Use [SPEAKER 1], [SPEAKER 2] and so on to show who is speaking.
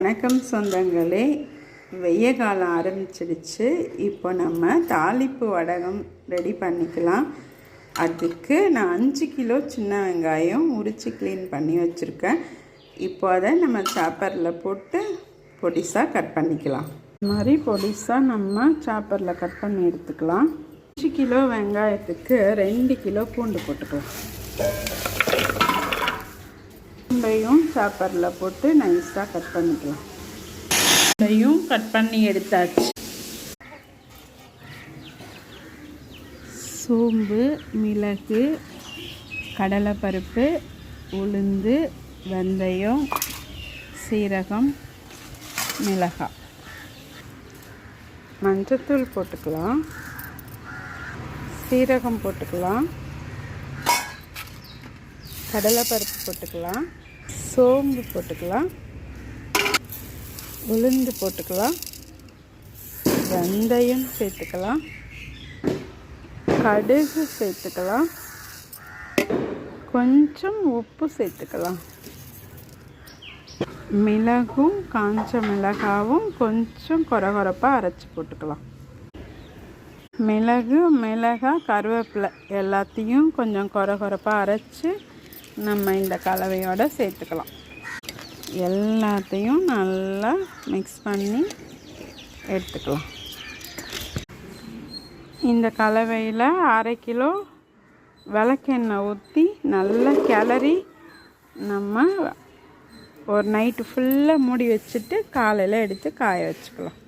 [SPEAKER 1] வணக்கம் சொந்தங்களே, வெய்ய காலம் ஆரம்பிச்சிடுச்சு. இப்போ நம்ம தாளிப்பு வடகம் ரெடி பண்ணிக்கலாம். அதுக்கு நான் 5 கிலோ சின்ன வெங்காயம் உரித்து க்ளீன் பண்ணி வச்சுருக்கேன். இப்போ அதை நம்ம சாப்பரில் போட்டு பொடிசாக கட் பண்ணிக்கலாம். இது மாதிரி பொடிசாக நம்ம சாப்பரில் கட் பண்ணி எடுத்துக்கலாம். 5 கிலோ வெங்காயத்துக்கு 2 கிலோ பூண்டு போட்டுக்கலாம். பூண்டையும் சாப்பரில் போட்டு நைஸாக கட் பண்ணிக்கலாம். பூண்டையும் கட் பண்ணி எடுத்தாச்சு. சோம்பு, மிளகு, கடலைப்பருப்பு, உளுந்து, வெந்தயம், சீரகம், மிளகாய், மஞ்சத்தூள் போட்டுக்கலாம், சீரகம் போட்டுக்கலாம், கடலைப்பருப்பு போட்டுக்கலாம், சோம்பு போட்டுக்கலாம், உளுந்து போட்டுக்கலாம், வெந்தயம் சேர்த்துக்கலாம், கடுகு சேர்த்துக்கலாம், கொஞ்சம் உப்பு சேர்த்துக்கலாம், மிளகும் காஞ்ச மிளகாவும் கொஞ்சம் கொரகொரப்பாக அரைச்சி போட்டுக்கலாம். மிளகு, மிளகாய், கருவேப்பிலை எல்லாத்தையும் கொஞ்சம் கொரகொரப்பாக அரைச்சி நம்ம இந்த கலவையோடு சேர்த்துக்கலாம். எல்லாத்தையும் நல்லா மிக்ஸ் பண்ணி எடுத்துக்கலாம். இந்த கலவையில் 1/2 கிலோ விளக்கெண்ணெய் ஊற்றி நல்லா கிளறி நம்ம ஒரு நைட்டு ஃபுல்லாக மூடி வச்சுட்டு காலையில் எடுத்து காய வச்சுக்கலாம்.